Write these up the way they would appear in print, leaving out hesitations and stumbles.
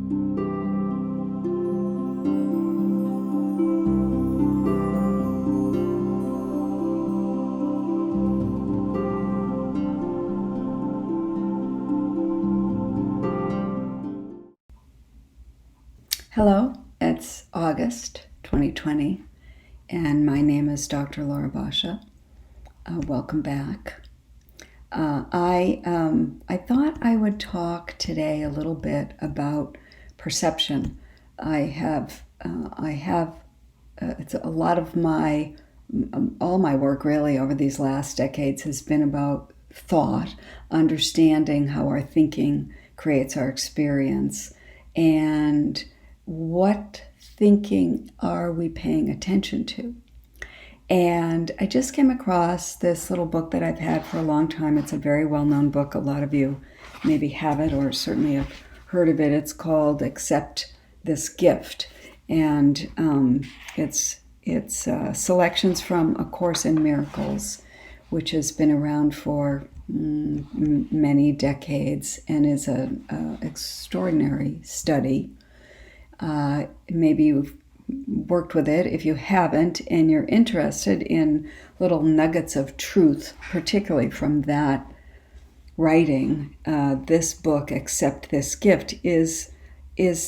Hello, it's August 2020, and my name is Dr. Laura Basha. Welcome back. I thought I would talk today a little bit about perception. It's a lot of all my work really over these last decades has been about thought, understanding how our thinking creates our experience, and what thinking are we paying attention to? And I just came across this little book that I've had for a long time. It's a very well-known book. A lot of you maybe have it or certainly have heard of it. It's called Accept This Gift. And it's selections from A Course in Miracles, which has been around for many decades and is an extraordinary study. Maybe you've worked with it. If you haven't and you're interested in little nuggets of truth, particularly from that writing, this book, Accept This Gift, is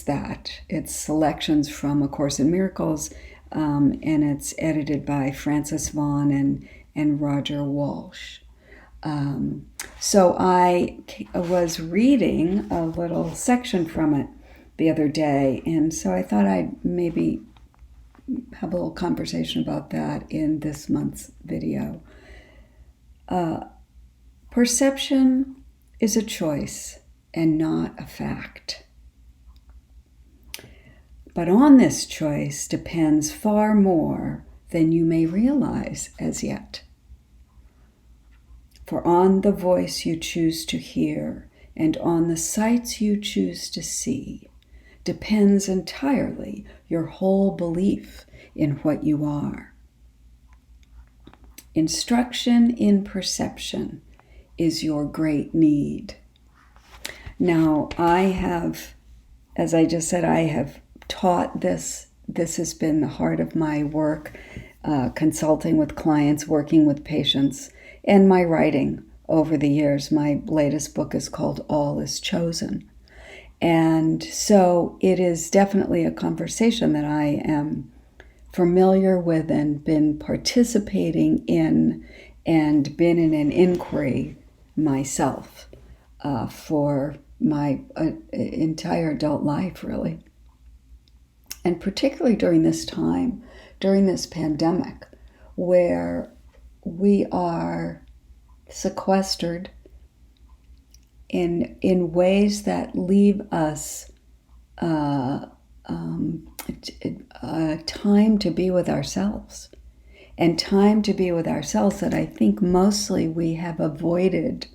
that. It's selections from A Course in Miracles, and it's edited by Francis Vaughan and Roger Walsh. So I was reading a little section from it the other day, and so I thought I'd maybe have a little conversation about that in this month's video. Perception is a choice and not a fact. But on this choice depends far more than you may realize as yet. For on the voice you choose to hear and on the sights you choose to see depends entirely your whole belief in what you are. Instruction in perception is your great need. Now, as I just said, I have taught this. This has been the heart of my work, consulting with clients, working with patients, and my writing over the years. My latest book is called All is Chosen. And so it is definitely a conversation that I am familiar with and been participating in and been in an inquiry myself for my entire adult life, really. And particularly during this time, during this pandemic, where we are sequestered in ways that leave us time to be with ourselves, and time to be with ourselves that I think mostly we have avoided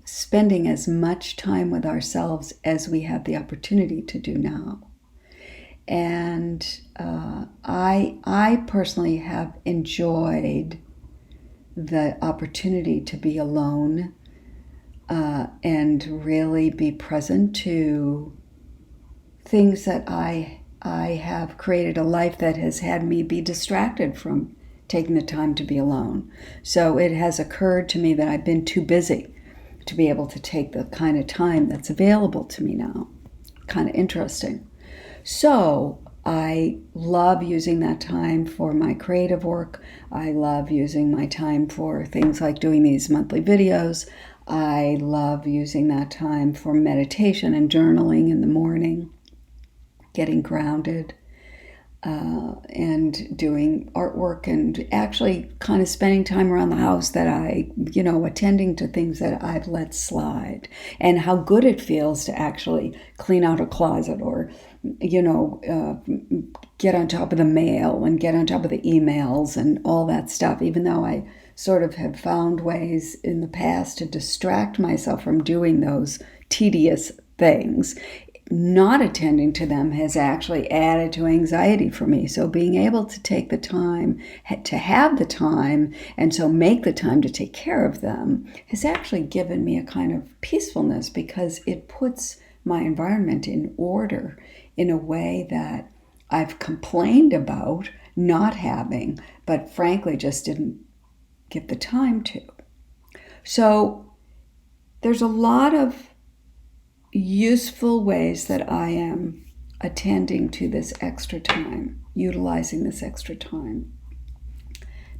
spending as much time with ourselves as we have the opportunity to do now. And I personally have enjoyed the opportunity to be alone and really be present to things that I have created a life that has had me be distracted from taking the time to be alone. So it has occurred to me that I've been too busy to be able to take the kind of time that's available to me now. Kind of interesting. So I love using that time for my creative work. I love using my time for things like doing these monthly videos. I love using that time for meditation and journaling in the morning, getting grounded, and doing artwork and actually kind of spending time around the house that attending to things that I've let slide, and how good it feels to actually clean out a closet or, get on top of the mail and get on top of the emails and all that stuff, even though I sort of have found ways in the past to distract myself from doing those tedious things. not attending to them has actually added to anxiety for me. So being able to take the time, to have the time, and so make the time to take care of them has actually given me a kind of peacefulness, because it puts my environment in order in a way that I've complained about not having, but frankly just didn't get the time to. So there's a lot of useful ways that I am attending to this extra time, utilizing this extra time.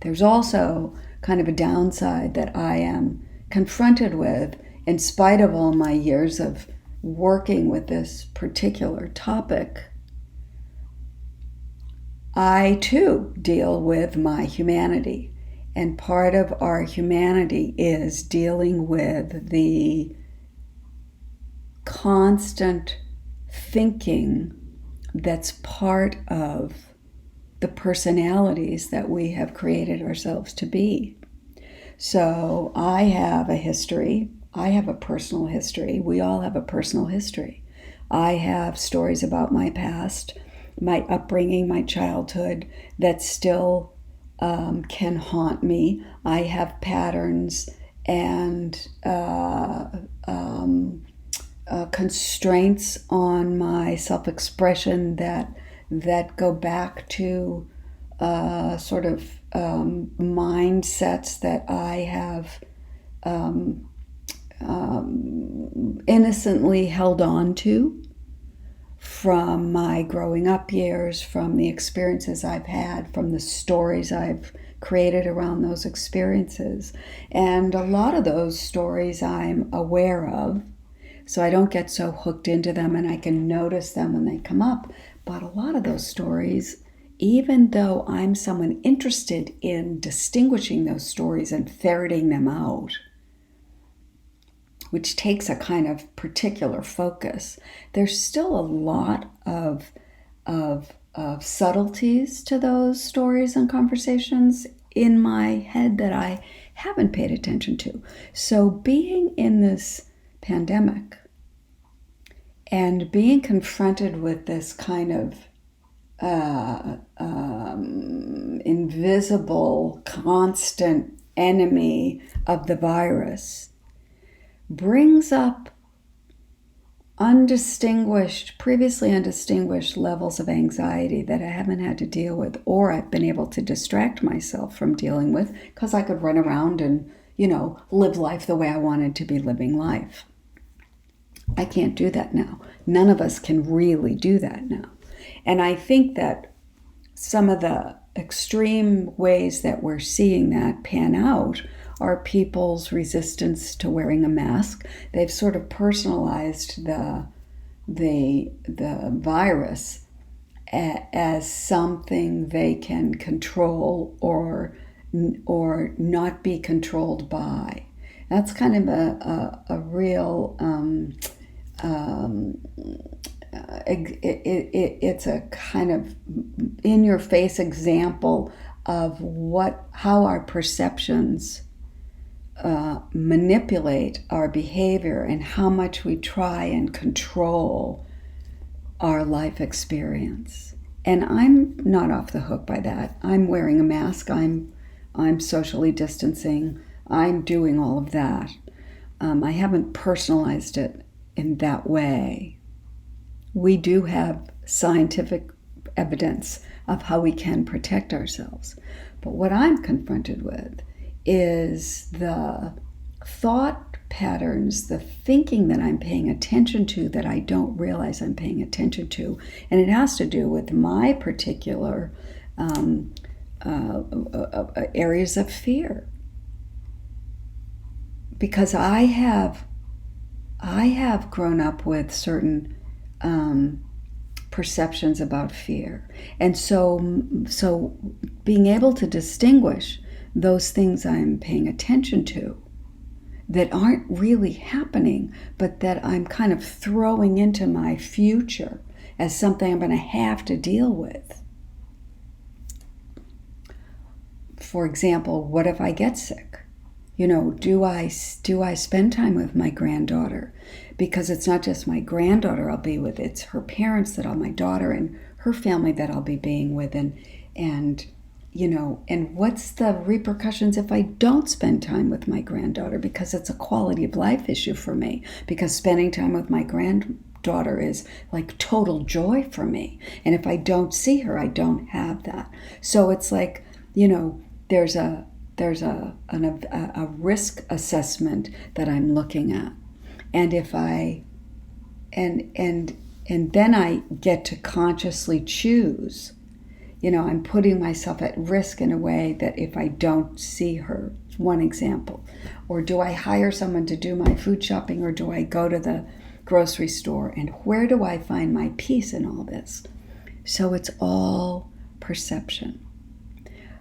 There's also kind of a downside that I am confronted with in spite of all my years of working with this particular topic. I too deal with my humanity, and part of our humanity is dealing with the constant thinking that's part of the personalities that we have created ourselves to be. So I have a history. I have a personal history. We all have a personal history. I have stories about my past, my upbringing, my childhood that still can haunt me. I have patterns and constraints on my self-expression that go back to sort of mindsets that I have innocently held on to from my growing up years, from the experiences I've had, from the stories I've created around those experiences. And a lot of those stories I'm aware of, so I don't get so hooked into them, and I can notice them when they come up. But a lot of those stories, even though I'm someone interested in distinguishing those stories and ferreting them out, which takes a kind of particular focus, there's still a lot of subtleties to those stories and conversations in my head that I haven't paid attention to. So being in this pandemic and being confronted with this kind of invisible, constant enemy of the virus brings up previously undistinguished levels of anxiety that I haven't had to deal with, or I've been able to distract myself from dealing with, because I could run around and, live life the way I wanted to be living life. I can't do that now. None of us can really do that now. And I think that some of the extreme ways that we're seeing that pan out are people's resistance to wearing a mask. They've sort of personalized the virus as something they can control or not be controlled by. That's kind of a real it's a kind of in-your-face example of how our perceptions manipulate our behavior and how much we try and control our life experience. And I'm not off the hook by that. I'm wearing a mask. I'm socially distancing. I'm doing all of that. I haven't personalized it in that way. We do have scientific evidence of how we can protect ourselves. But what I'm confronted with is the thought patterns, the thinking that I'm paying attention to that I don't realize I'm paying attention to. And it has to do with my particular areas of fear. Because I have grown up with certain perceptions about fear. And so being able to distinguish those things I'm paying attention to that aren't really happening, but that I'm kind of throwing into my future as something I'm going to have to deal with. For example, what if I get sick? Do I spend time with my granddaughter? Because it's not just my granddaughter I'll be with, it's her parents that are my daughter and her family that I'll be being with, and what's the repercussions if I don't spend time with my granddaughter, because it's a quality of life issue for me, because spending time with my granddaughter is like total joy for me, and if I don't see her, I don't have that. So it's like, there's a risk assessment that I'm looking at, and if I and then I get to consciously choose. I'm putting myself at risk in a way that if I don't see her, one example. Or do I hire someone to do my food shopping, or do I go to the grocery store? And where do I find my peace in all this? So it's all perception.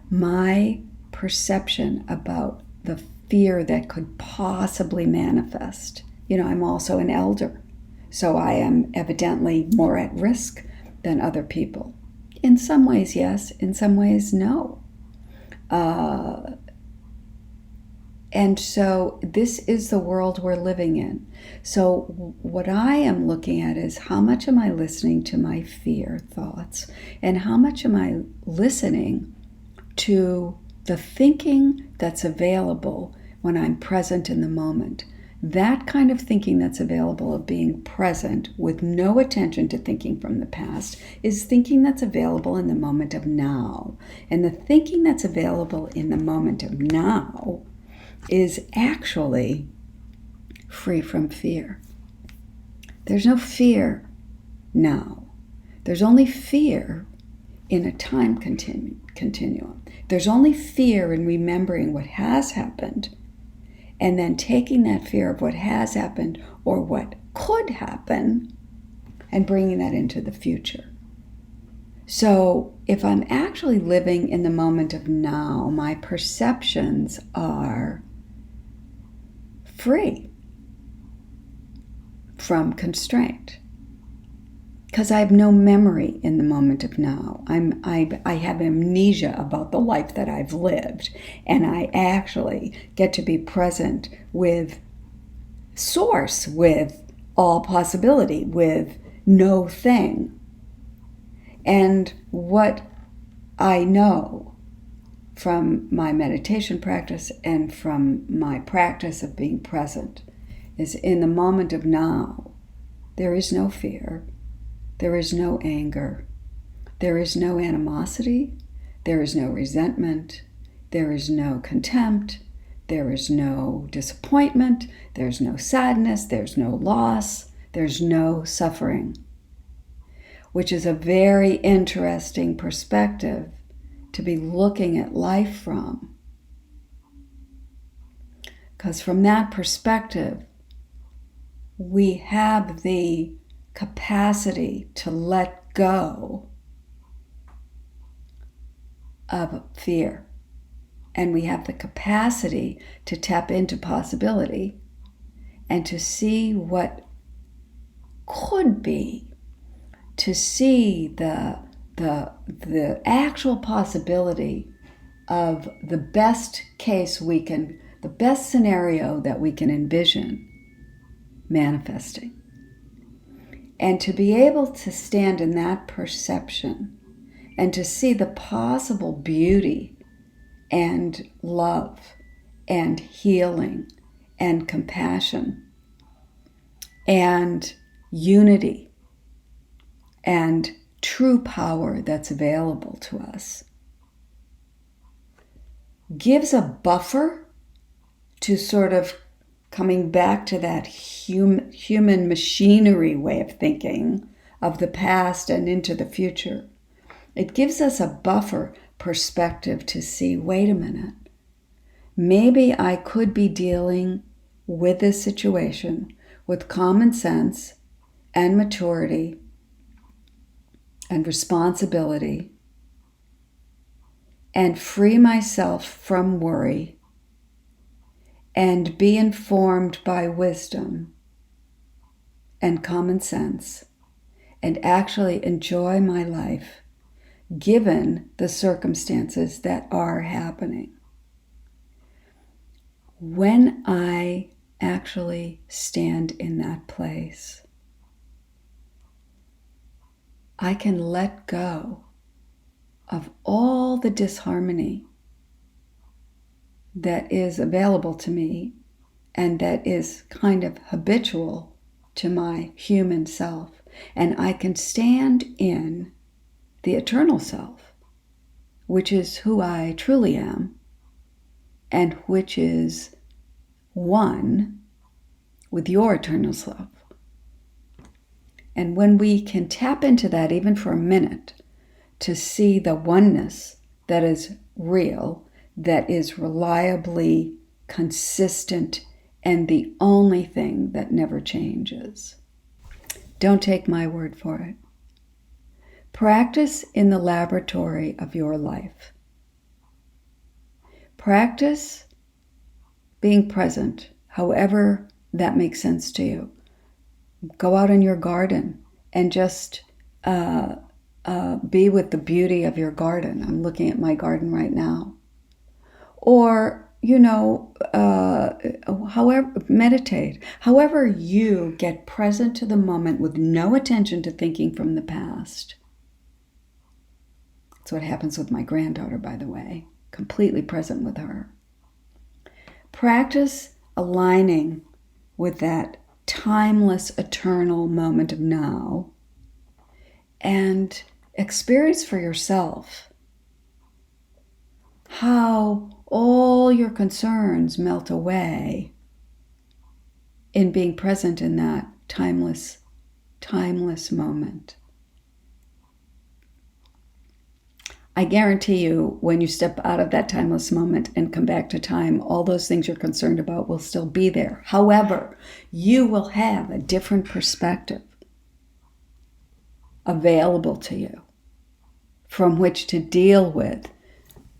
My perception about the fear that could possibly manifest. I'm also an elder, so I am evidently more at risk than other people. In some ways, yes. In some ways, no. And so this is the world we're living in. So what I am looking at is, how much am I listening to my fear thoughts? And how much am I listening to the thinking that's available when I'm present in the moment? That kind of thinking that's available, of being present with no attention to thinking from the past, is thinking that's available in the moment of now. And the thinking that's available in the moment of now is actually free from fear. There's no fear now. There's only fear in a time continuum. There's only fear in remembering what has happened, and then taking that fear of what has happened or what could happen and bringing that into the future. So if I'm actually living in the moment of now, my perceptions are free from constraint, because I have no memory in the moment of now. I have amnesia about the life that I've lived, and I actually get to be present with source, with all possibility, with no thing. And what I know from my meditation practice and from my practice of being present is, in the moment of now, there is no fear. There is no anger. There is no animosity. There is no resentment. There is no contempt. There is no disappointment. There's no sadness. There's no loss. There's no suffering, which is a very interesting perspective to be looking at life from. Because from that perspective, we have the capacity to let go of fear. And we have the capacity to tap into possibility and to see what could be, to see the actual possibility of the best case the best scenario that we can envision manifesting. And to be able to stand in that perception and to see the possible beauty and love and healing and compassion and unity and true power that's available to us gives a buffer to sort of coming back to that human machinery way of thinking of the past and into the future. It gives us a buffer perspective to see, wait a minute, maybe I could be dealing with this situation with common sense and maturity and responsibility, and free myself from worry and be informed by wisdom and common sense, and actually enjoy my life given the circumstances that are happening. when I actually stand in that place, I can let go of all the disharmony that is available to me and that is kind of habitual to my human self. And I can stand in the eternal self, which is who I truly am, and which is one with your eternal self. And when we can tap into that, even for a minute, to see the oneness that is real, that is reliably consistent, and the only thing that never changes. Don't take my word for it. Practice in the laboratory of your life. Practice being present, however that makes sense to you. Go out in your garden and just be with the beauty of your garden. I'm looking at my garden right now. Or, however, meditate. However you get present to the moment with no attention to thinking from the past. That's what happens with my granddaughter, by the way. Completely present with her. Practice aligning with that timeless, eternal moment of now, and experience for yourself how all your concerns melt away in being present in that timeless moment. I guarantee you, when you step out of that timeless moment and come back to time, all those things you're concerned about will still be there. However, you will have a different perspective available to you from which to deal with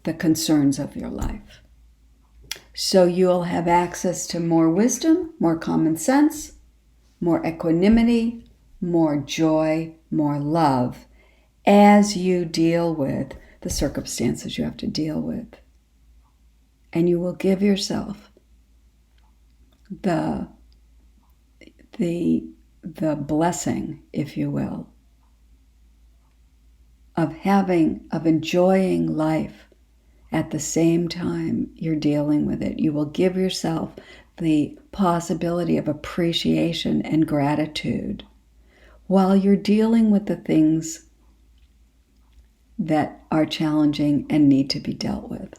the concerns of your life. So you'll have access to more wisdom, more common sense, more equanimity, more joy, more love as you deal with the circumstances you have to deal with. And you will give yourself the blessing, if you will, of enjoying life at the same time you're dealing with it. You will give yourself the possibility of appreciation and gratitude while you're dealing with the things that are challenging and need to be dealt with.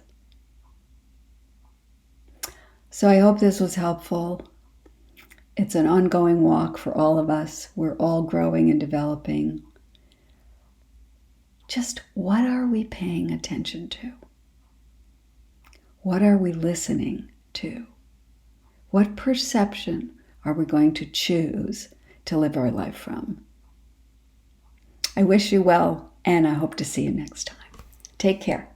So I hope this was helpful. It's an ongoing walk for all of us. We're all growing and developing. Just what are we paying attention to? What are we listening to? What perception are we going to choose to live our life from? I wish you well, and I hope to see you next time. Take care.